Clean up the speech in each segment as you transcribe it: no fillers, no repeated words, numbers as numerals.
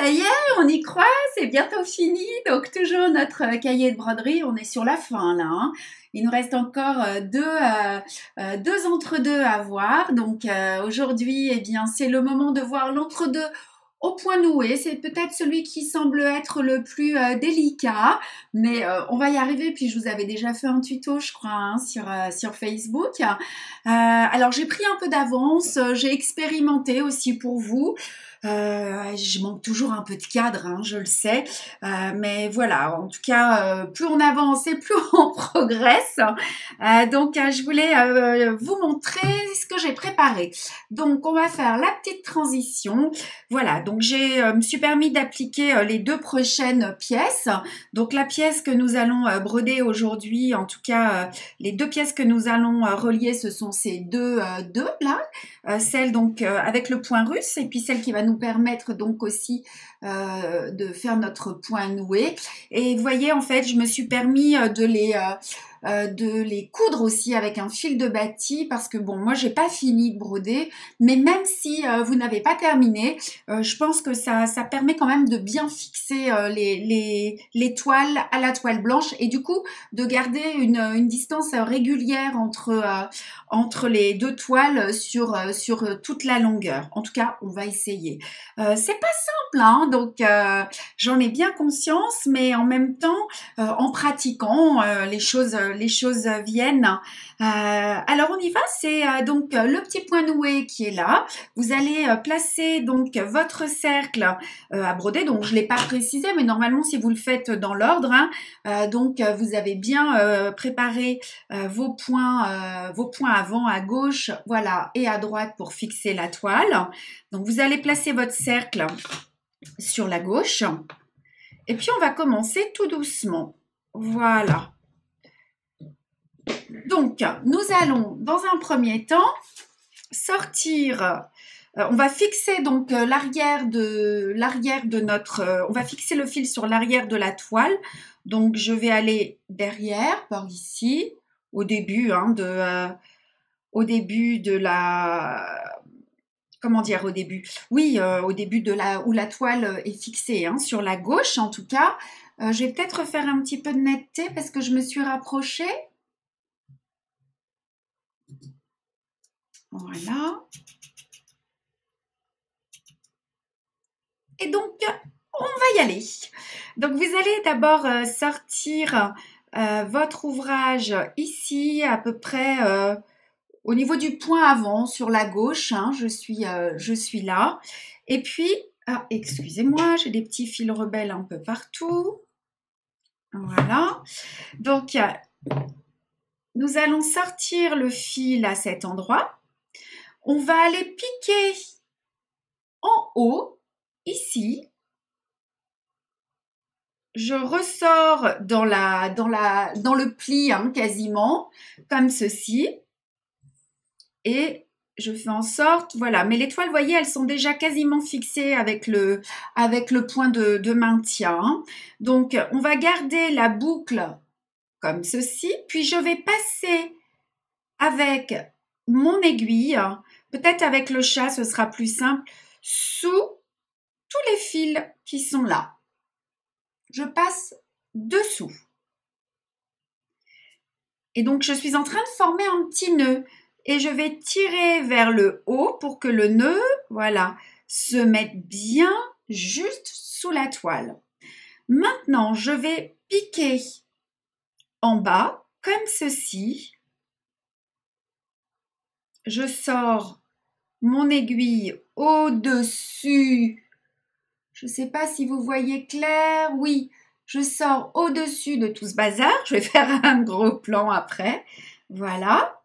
ça y est, on y croit, c'est bientôt fini. Donc toujours notre cahier de broderie, on est sur la fin là, hein. Il nous reste encore deux entre-deux à voir. Donc aujourd'hui, eh bien, c'est le moment de voir l'entre-deux au point noué. C'est peut-être celui qui semble être le plus délicat, mais on va y arriver. Puis je vous avais déjà fait un tuto, je crois, hein, sur Facebook. Alors j'ai pris un peu d'avance, j'ai expérimenté aussi pour vous. Je manque toujours un peu de cadre, hein, je le sais, mais voilà, en tout cas, plus on avance et plus on progresse. Donc, je voulais vous montrer ce que j'ai préparé. Donc, on va faire la petite transition. Voilà, donc me suis permis d'appliquer les deux prochaines pièces. Donc, la pièce que nous allons broder aujourd'hui, en tout cas, les deux pièces que nous allons relier, ce sont ces deux là, celle donc avec le point russe et puis celle qui va nous permettre donc aussi de faire notre point noué. Et vous voyez, en fait, je me suis permis de les coudre aussi avec un fil de bâti parce que bon, moi j'ai pas fini de broder, mais même si vous n'avez pas terminé, je pense que ça permet quand même de bien fixer les toiles à la toile blanche et du coup de garder une distance régulière entre les deux toiles sur toute la longueur. En tout cas, on va essayer. C'est pas simple, hein, donc j'en ai bien conscience, mais en même temps, en pratiquant, les choses viennent. Alors on y va, c'est donc le petit point noué qui est là. Vous allez placer donc votre cercle à broder. Donc je l'ai pas précisé, mais normalement si vous le faites dans l'ordre, hein, donc vous avez bien préparé vos points avant à gauche, voilà, et à droite pour fixer la toile. Donc vous allez placer votre cercle sur la gauche. Et puis on va commencer tout doucement. Voilà. Donc, nous allons, dans un premier temps, sortir. On va fixer donc l'arrière de notre. On va fixer le fil sur l'arrière de la toile. Donc, je vais aller derrière, par ici, au début, hein, au début de la. Comment dire au début? Oui, au début de où la toile est fixée, hein, sur la gauche en tout cas. Je vais peut-être faire un petit peu de netteté parce que je me suis rapprochée. Voilà. Et donc, on va y aller. Donc, vous allez d'abord sortir votre ouvrage ici, à peu près au niveau du point avant, sur la gauche. Hein, je suis là. Et puis, excusez-moi, j'ai des petits fils rebelles un peu partout. Voilà. Donc, nous allons sortir le fil à cet endroit. On va aller piquer en haut, ici. Je ressors dans le pli, hein, quasiment, comme ceci. Et je fais en sorte, voilà. Mais les toiles, vous voyez, elles sont déjà quasiment fixées avec le point de maintien. Hein. Donc, on va garder la boucle comme ceci. Puis, je vais passer avec mon aiguille, peut-être avec le chat, ce sera plus simple, sous tous les fils qui sont là. Je passe dessous. Et donc, je suis en train de former un petit nœud. Et je vais tirer vers le haut pour que le nœud, voilà, se mette bien juste sous la toile. Maintenant, je vais piquer en bas, comme ceci. Je sors mon aiguille au-dessus. Je ne sais pas si vous voyez clair. Oui, je sors au-dessus de tout ce bazar. Je vais faire un gros plan après. Voilà.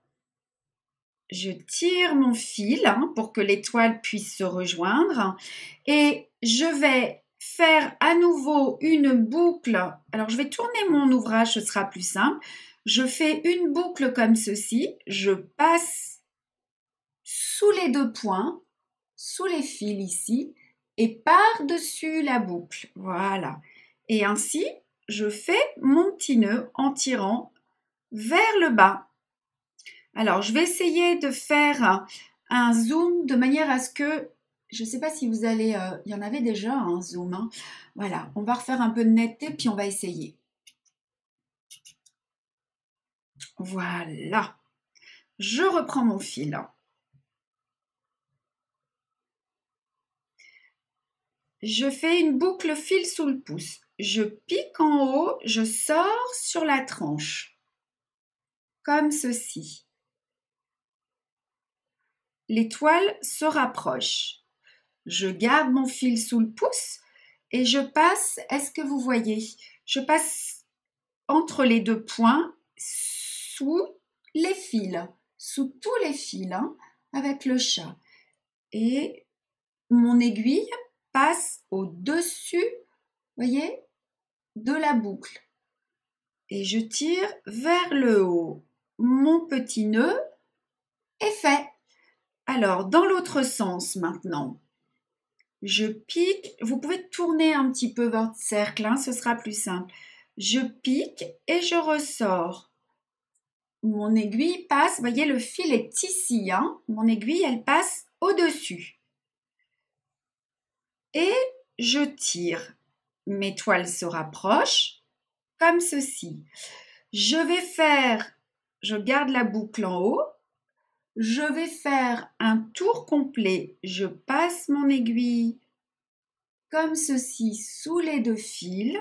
Je tire mon fil pour que les toiles puissent se rejoindre et je vais faire à nouveau une boucle. Alors, je vais tourner mon ouvrage, ce sera plus simple. Je fais une boucle comme ceci. Je passe sous les deux points, sous les fils ici et par-dessus la boucle. Voilà. Et ainsi, je fais mon petit nœud en tirant vers le bas. Alors, je vais essayer de faire un zoom de manière à ce que je ne sais pas si vous allez... il y en avait déjà un zoom. Hein. Voilà, on va refaire un peu de netteté, puis on va essayer. Voilà. Je reprends mon fil. Je fais une boucle fil sous le pouce. Je pique en haut, je sors sur la tranche. Comme ceci. L'étoile se rapproche. Je garde mon fil sous le pouce et je passe, est-ce que vous voyez? Je passe entre les deux points sous les fils, sous tous les fils, hein, avec le chat. Et mon aiguille passe au-dessus, voyez, de la boucle. Et je tire vers le haut. Mon petit nœud est fait. Alors, dans l'autre sens maintenant, je pique. Vous pouvez tourner un petit peu votre cercle, hein, ce sera plus simple. Je pique et je ressors. Mon aiguille passe, vous voyez, le fil est ici. Hein, mon aiguille, elle passe au-dessus. Et je tire. Mes toiles se rapprochent comme ceci. Je garde la boucle en haut. Je vais faire un tour complet. Je passe mon aiguille comme ceci sous les deux fils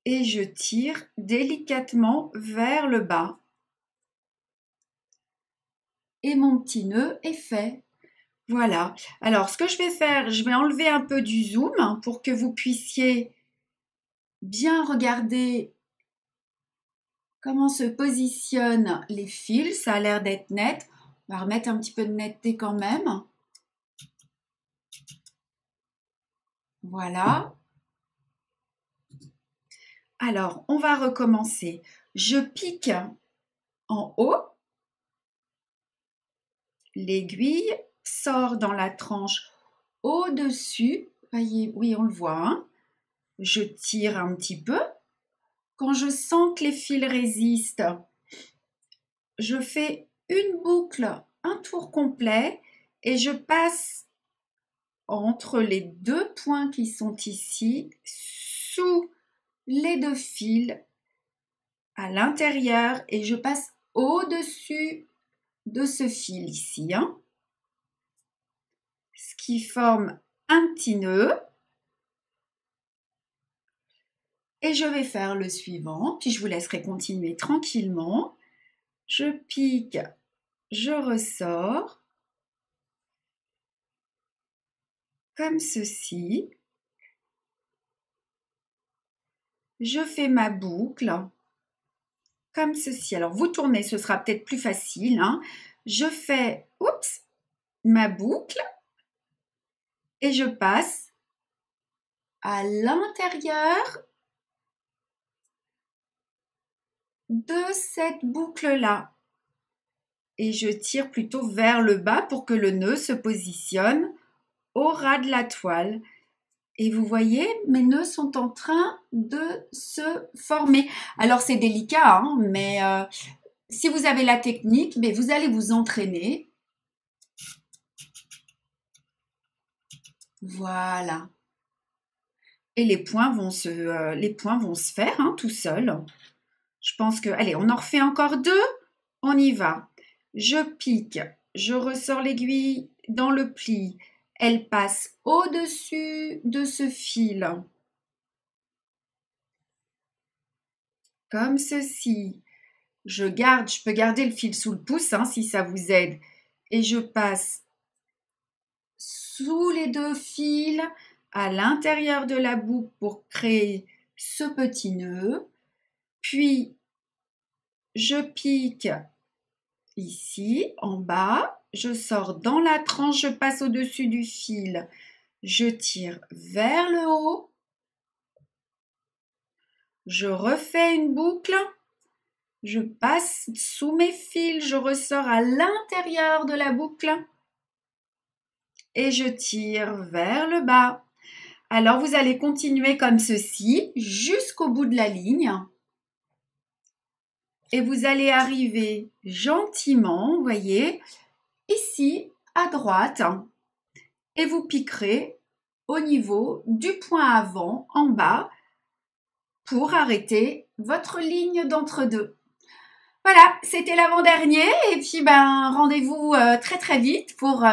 et je tire délicatement vers le bas. Et mon petit nœud est fait. Voilà. Alors, ce que je vais faire, je vais enlever un peu du zoom pour que vous puissiez bien regarder comment se positionnent les fils. Ça a l'air d'être net. On va remettre un petit peu de netteté quand même. Voilà. Alors, on va recommencer. Je pique en haut. L'aiguille sort dans la tranche au-dessus. Voyez, oui, on le voit. Hein. Je tire un petit peu. Quand je sens que les fils résistent, je fais une boucle, un tour complet et je passe entre les deux points qui sont ici, sous les deux fils à l'intérieur et je passe au-dessus de ce fil ici, hein, ce qui forme un petit nœud. Et je vais faire le suivant, puis je vous laisserai continuer tranquillement. Je pique, je ressors, comme ceci. Je fais ma boucle, comme ceci. Alors vous tournez, ce sera peut-être plus facile. Hein. Je fais, ma boucle et je passe à l'intérieur de cette boucle-là. Et je tire plutôt vers le bas pour que le nœud se positionne au ras de la toile. Et vous voyez, mes nœuds sont en train de se former. Alors c'est délicat, hein, mais si vous avez la technique, mais vous allez vous entraîner. Voilà. Et les points vont se faire hein, tout seuls. Je pense que... Allez, on en refait encore deux. On y va. Je pique. Je ressors l'aiguille dans le pli. Elle passe au-dessus de ce fil. Comme ceci. Je peux garder le fil sous le pouce hein, si ça vous aide. Et je passe sous les deux fils à l'intérieur de la boucle pour créer ce petit nœud. Puis, je pique ici, en bas. Je sors dans la tranche, je passe au-dessus du fil. Je tire vers le haut. Je refais une boucle. Je passe sous mes fils, je ressors à l'intérieur de la boucle. Et je tire vers le bas. Alors, vous allez continuer comme ceci jusqu'au bout de la ligne. Et vous allez arriver gentiment, vous voyez, ici, à droite et vous piquerez au niveau du point avant en bas pour arrêter votre ligne d'entre-deux. Voilà, c'était l'avant-dernier et puis rendez-vous très très vite pour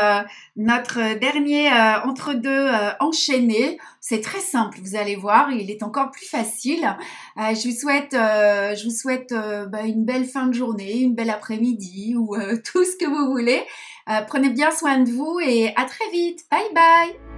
notre dernier entre-deux enchaîné. C'est très simple, vous allez voir, il est encore plus facile. Je vous souhaite une belle fin de journée, une belle après-midi ou tout ce que vous voulez. Prenez bien soin de vous et à très vite. Bye bye.